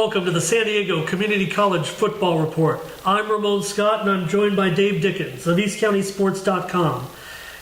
Welcome to the San Diego Community College Football Report. I'm Ramon Scott, and I'm joined by Dave Dickens of EastCountySports.com.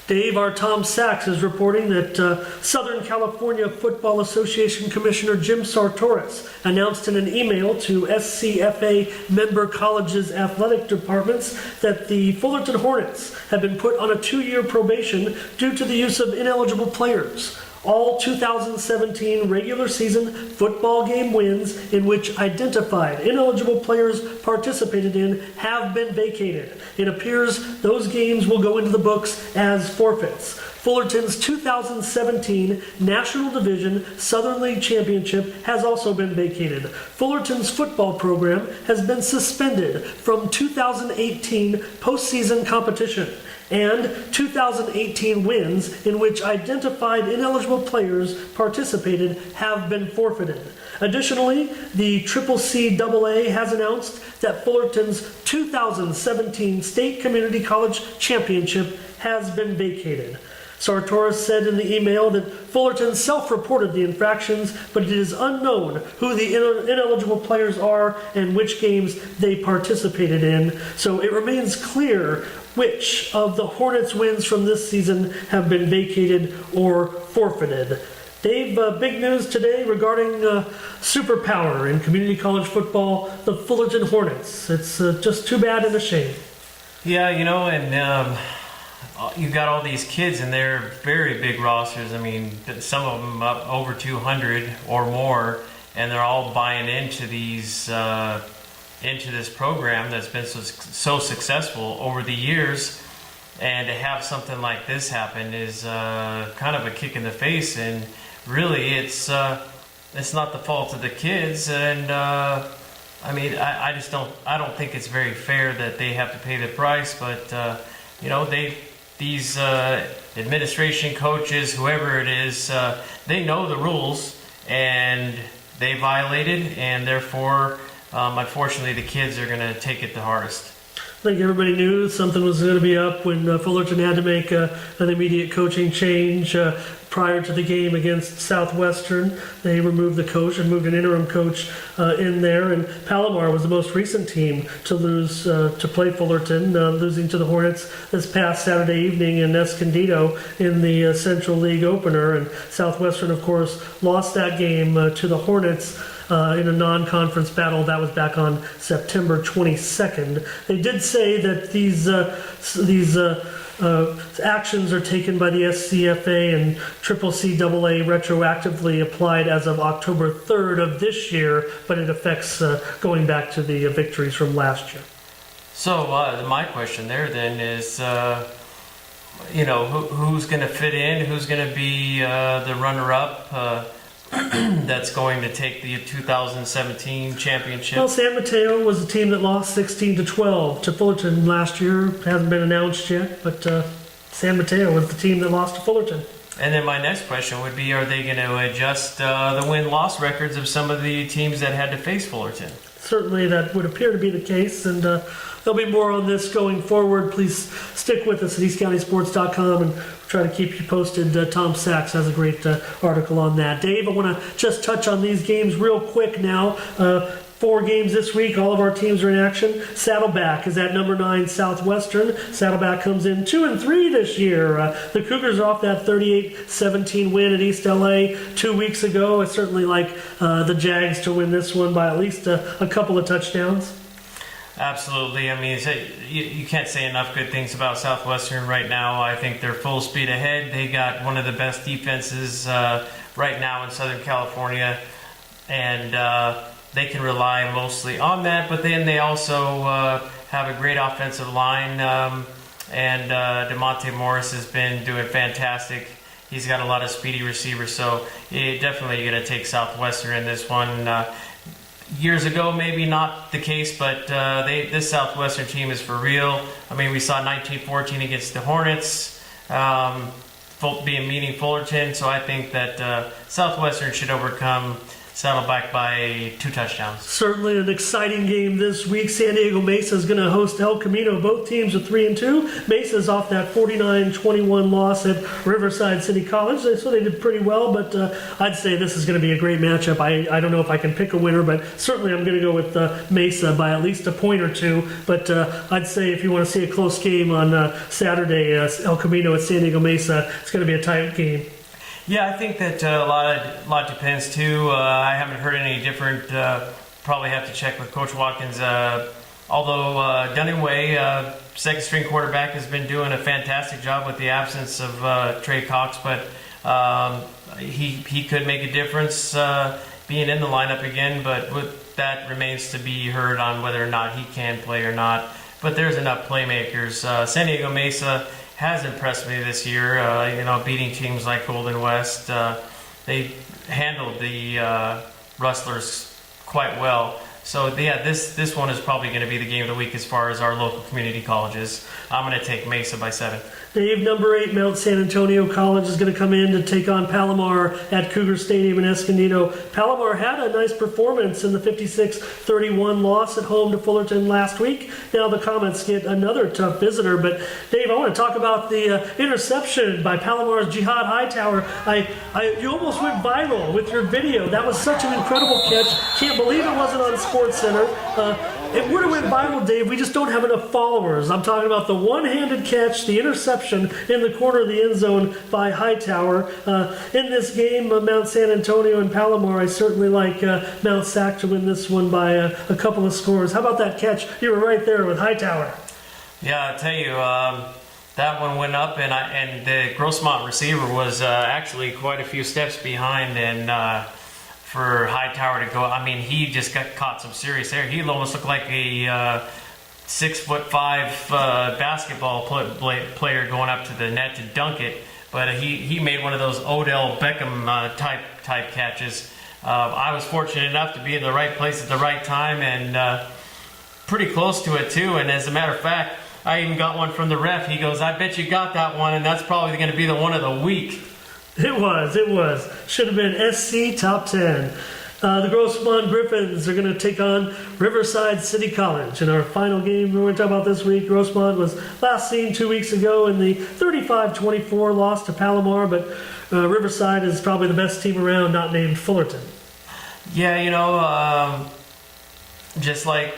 Dave, our Tom Sachs is reporting that Southern California Football Association Commissioner Jim Sartoris announced in an email to SCFA member colleges' athletic departments that the Fullerton Hornets have been put on a 2-year probation due to the use of ineligible players. All 2017 regular season football game wins in which identified ineligible players participated in have been vacated. It appears those games will go into the books as forfeits. Fullerton's 2017 National Division Southern League Championship has also been vacated. Fullerton's football program has been suspended from 2018 postseason competition, and 2018 wins in which identified ineligible players participated have been forfeited. Additionally, the CCCAA has announced that Fullerton's 2017 State Community College Championship has been vacated. Sartoris said in the email that Fullerton self-reported the infractions, but it is unknown who the ineligible players are and which games they participated in, so it remains clear which of the Hornets' wins from this season have been vacated or forfeited. Dave, big news today regarding superpower in community college football, the Fullerton Hornets. It's just too bad and a shame. Yeah, and you've got all these kids and they're very big rosters. I mean, some of them up over 200 or more, and they're all buying into these into this program that's been so successful over the years. And to have something like this happen is kind of a kick in the face, and really it's not the fault of the kids. And I mean, I don't think it's very fair that they have to pay the price, but these administration coaches, whoever it is, they know the rules and they violated, and therefore unfortunately the kids are going to take it the hardest. I think everybody knew something was going to be up when Fullerton had to make an immediate coaching change prior to the game against Southwestern. They removed the coach and moved an interim coach in there, and Palomar was the most recent team to lose to play Fullerton, losing to the Hornets this past Saturday evening in Escondido in the Central League opener. And Southwestern, of course, lost that game to the Hornets in a non-conference battle. That was back on September 22nd. They did say that these actions are taken by the SCFA and CCCAA retroactively applied as of October 3rd of this year, but it affects going back to the victories from last year. So my question there then is, who's going to fit in? Who's going to be the runner-up? That's going to take the 2017 championship? Well, San Mateo was the team that lost 16-12 to Fullerton last year. It hasn't been announced yet, but San Mateo was the team that lost to Fullerton. And then my next question would be, are they going to adjust the win-loss records of some of the teams that had to face Fullerton? Certainly that would appear to be the case, and there'll be more on this going forward. Please stick with us at EastCountySports.com and try to keep you posted. Tom Sachs has a great article on that. Dave, I want to just touch on these games real quick now. 4 games this week. All of our teams are in action. Saddleback is at number 9 Southwestern. Saddleback comes in 2-3 this year. The Cougars are off that 38-17 win at East LA 2 weeks ago. I certainly like the Jags to win this one by at least a couple of touchdowns. Absolutely. I mean, you can't say enough good things about Southwestern right now. I think they're full speed ahead. They got one of the best defenses right now in Southern California, and they can rely mostly on that. But then they also have a great offensive line, and DeMonte Morris has been doing fantastic. He's got a lot of speedy receivers, so definitely going to take Southwestern in this one. Years ago, maybe not the case, but this Southwestern team is for real. I mean, we saw 19-14 against the Hornets, being meeting Fullerton, so I think that Southwestern should overcome Saddleback by 2 touchdowns. Certainly an exciting game this week. San Diego Mesa is going to host El Camino. Both teams are 3-2. Mesa's off that 49-21 loss at Riverside City College, so they did pretty well, but I'd say this is going to be a great matchup. I don't know if I can pick a winner, but certainly I'm going to go with Mesa by at least a point or two. But I'd say if you want to see a close game on Saturday, El Camino at San Diego Mesa, it's going to be a tight game. Yeah, I think that a lot depends too. I haven't heard any different. Probably have to check with Coach Watkins. Although Dunning-Way, second string quarterback, has been doing a fantastic job with the absence of Trey Cox, but he could make a difference being in the lineup again. But that remains to be heard on whether or not he can play or not. But there's enough playmakers. San Diego Mesa has impressed me this year, beating teams like Golden West. They handled the Rustlers quite well. So, yeah, this one is probably going to be the game of the week as far as our local community colleges. I'm going to take Mesa by 7. Dave, number 8, Mount San Antonio College is going to come in to take on Palomar at Cougar Stadium in Escondido. Palomar had a nice performance in the 56-31 loss at home to Fullerton last week. Now the Comets get another tough visitor. But, Dave, I want to talk about the interception by Palomar's Jihad Hightower. You almost went viral with your video. That was such an incredible catch. Can't believe it wasn't on SportsCenter. It would have went viral, Dave. We just don't have enough followers. I'm talking about the one-handed catch, the interception in the corner of the end zone by Hightower. In this game, Mount San Antonio and Palomar, I certainly like Mount Sac to win this one by a couple of scores. How about that catch? You were right there with Hightower. Yeah, I'll tell you, that one went up, and the Grossmont receiver was actually quite a few steps behind, and for Hightower to go, I mean, he just got caught some serious air. He almost looked like a 6'5" basketball player going up to the net to dunk it. But he made one of those Odell Beckham type catches. I was fortunate enough to be in the right place at the right time and pretty close to it too. And as a matter of fact, I even got one from the ref. He goes, "I bet you got that one, and that's probably going to be the one of the week." It was. Should have been SC Top 10. The Grossmont Griffins are going to take on Riverside City College. In our final game we're going to talk about this week, Grossmont was last seen 2 weeks ago in the 35-24 loss to Palomar, but Riverside is probably the best team around, not named Fullerton. Yeah, just like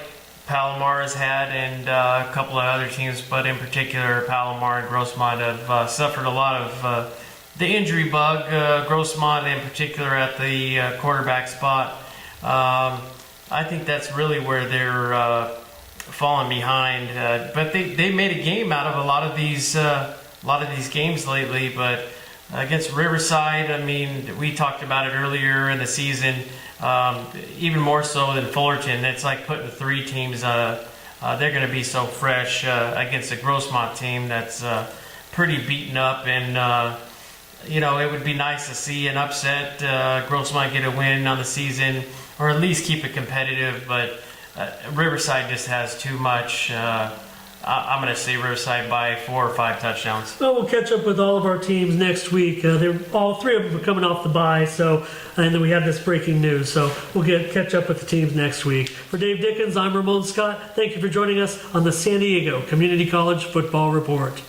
Palomar has had and a couple of other teams, but in particular Palomar and Grossmont have suffered a lot of the injury bug, Grossmont in particular at the quarterback spot. I think that's really where they're falling behind. But they made a game out of a lot of these games lately. But against Riverside, I mean, we talked about it earlier in the season. Even more so than Fullerton, it's like putting 3 teams. They're going to be so fresh against a Grossmont team that's pretty beaten up and. It would be nice to see an upset. Grossmont get a win on the season, or at least keep it competitive. But Riverside just has too much. I'm going to say Riverside by 4 or 5 touchdowns. Well, we'll catch up with all of our teams next week. All 3 of them are coming off the bye, and then we have this breaking news. So we'll catch up with the teams next week. For Dave Dickens, I'm Ramon Scott. Thank you for joining us on the San Diego Community College Football Report.